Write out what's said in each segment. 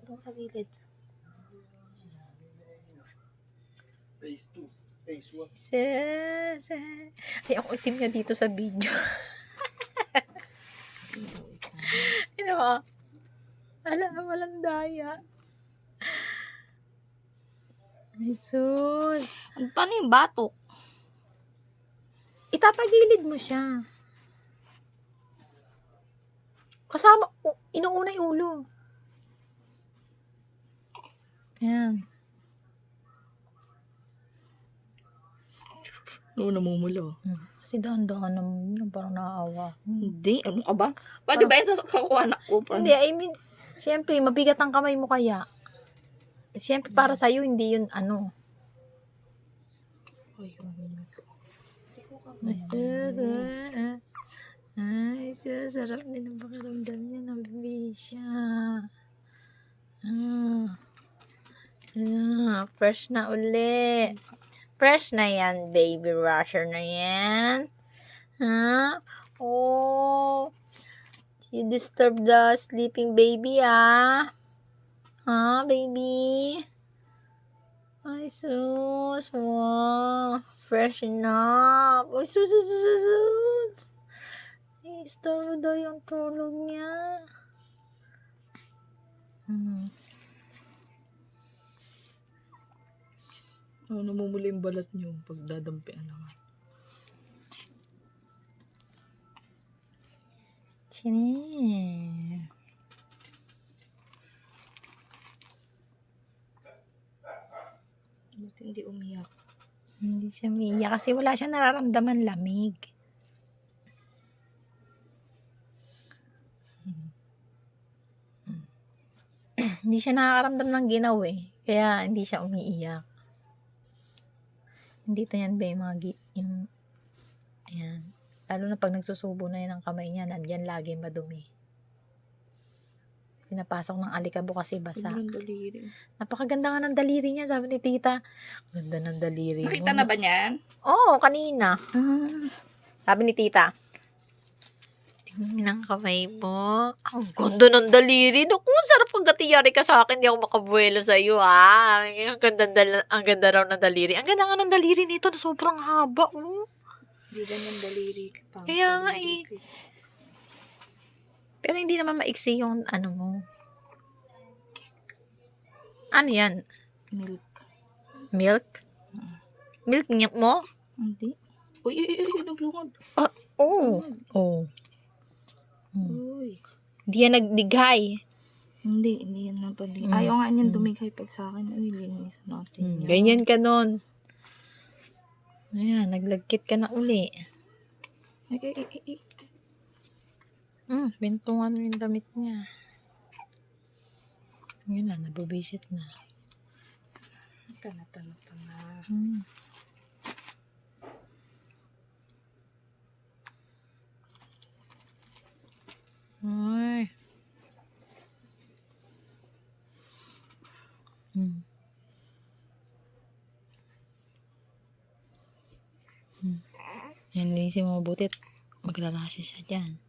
Doon sa gilid. Phase 2. Phase 1. Sis. Ay, ako itim niya dito sa video. Ano ba? Ala, walang daya. Ay, sus. Paano yung batok? Itatagilid mo siya. Kasama, inuuna yung ulo. Ayan. Oo, namumula. Kasi dahan-dahan naman, parang nakaawa. Hindi, ano ka ba? Paano ba ito sa kakuha anak ko? Hindi, I mean, syempre, mabigat ang kamay mo kaya. Syempre, para sa'yo, hindi yun, ano. Ay, sus. Ay, sus. Sarap din ang pakiramdam niya. Nabibi siya. Fresh na uli. Fresh na yan, baby. Rusher na yan. Ha? Oh. You disturb the sleeping baby, ah. Ha, baby? Ay, sus. Wow. Freshen up. Ay, sus. I-stop daw yung tulog niya. Oo, namumula yung balat niyo pag dadampian naman. Sini. Buti hindi umiyak. Hindi siya umiiyak kasi wala siya nararamdaman lamig. Hindi siya nakakaramdam ng ginaw eh. Kaya hindi siya umiiyak. Hindi to yan ba yung yung ayan. Lalo na pag nagsusubo na yan ang kamay niya, nandyan lagi madumi. Pinapasok ng alikabok kasi basa. Ang daliri. Napakaganda nga ng daliri niya, sabi ni tita. Ganda ng daliri mo. Nakita na ba niyan? Oo, kanina. Sabi ni tita, tingnan ang kamay mo. Ang ganda ng daliri. Naku, sarap kung gatiyari ka sa akin. Hindi ako makabuelo sa iyo, ha. Ang ganda raw ng daliri. Ang ganda nga ng daliri nito na sobrang haba. Hindi ganyan daliri. Kaya nga eh. Pero hindi naman maiksi yung ano mo. Ano yan? Milk. Milk? Milk niya mo? Hindi. Uy, naglungod. Oo. Oh. Uy. Hindi yan nagdighay. Hindi yan na pali. Ayaw nga niyan dumighay pag sa akin. Uy, linis natin. Ganyan ka nun. Ayan, naglagkit ka na uli. Ay. Bintungan mo yung damit niya. Yun na, nabubisit na. Tana. Ay. Yan, linisin mo mabuti. Maglalasa siya dyan.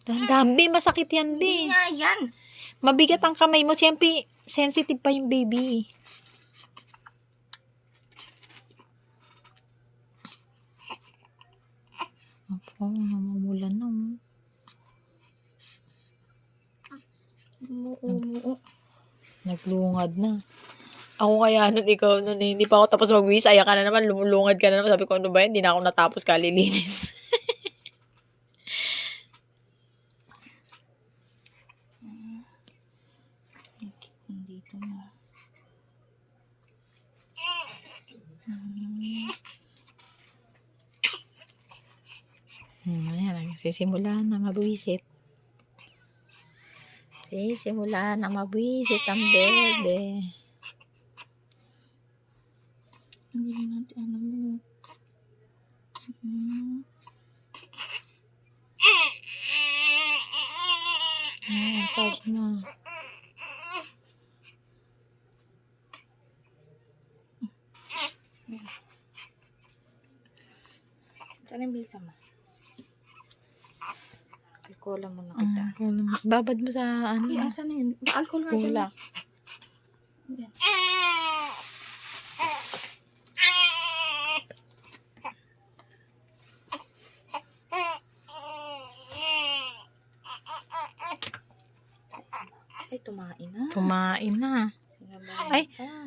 Dambi, masakit yan, Hindi Bi. nga yan. Mabigat ang kamay mo. Siyempre, sensitive pa yung baby. Opo, namumulan na. Naglungad na. Ako kaya nun, ikaw nun, hindi pa ako tapos mag-wish. Ayan ka na naman, lumulungad ka na naman. Sabi ko, ano ba yan? Hindi na ako natapos kalilinis. Dito na. Ayan, sisimula na mabuisit. Sisimula na mabuisit ang bebe. Hindi natin alam mo. Sabi na. Saan yung bisa mo? Alcoholan mo na kita. Babad mo sa ano. Ay, asa na yun? Alcohol nga dyan. Wala. Yan. Ay, tumain na. Kumain na. Sinabahan Ay. pa.